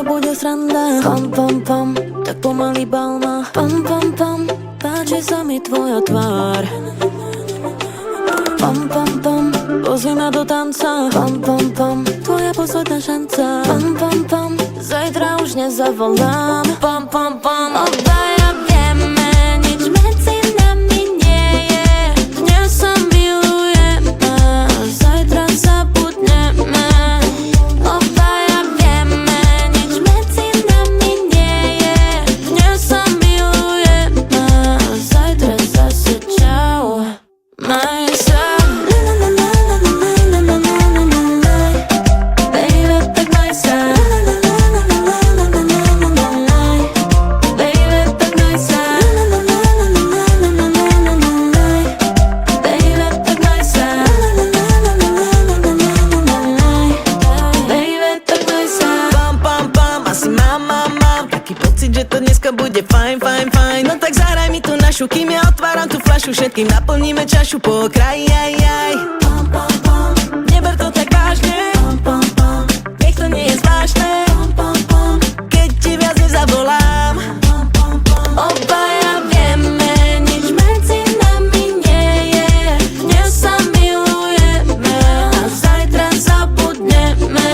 bude sranda. Pam, pam, pam, tak pomaly bal ma. Pam, pam, pam, páči sa mi tvoja tvár. Pam, pam, pam, pozvi ma do tanca. Pam, pam, pam, tvoja posledná šanca. Pam, pam, pam, zajtra už nezavolám. Pam, pam, pam, obaja vieme, nič medzi nami nie je. Dnes sa milujeme, zajtra zabudneme. Obaja vieme, nič medzi nami nie je. Dnes sa milujeme, zajtra zase čau. Maj sa. Bude fajn, fajn, fajn. No tak zahraj mi tu našu, kým ja otváram tú fľašu. Všetkým naplníme čašu po okraji, aj, aj. Neber to tak vážne, nech to nie je zvláštne, keď ti viac nezavolám. Obaja vieme, nič medzi nami nie je. Dnes sa milujeme a zajtra zabudneme.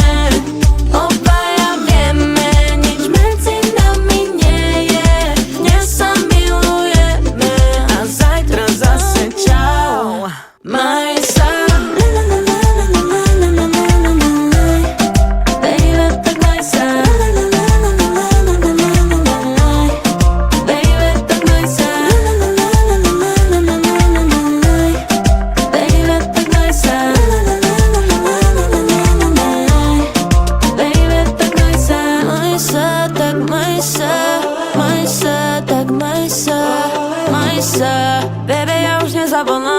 Obaja vieme, nič medzi nami nie je. Dnes sa milujeme a zajtra zase čau. Maj sa. Baby, ja už nezavolám.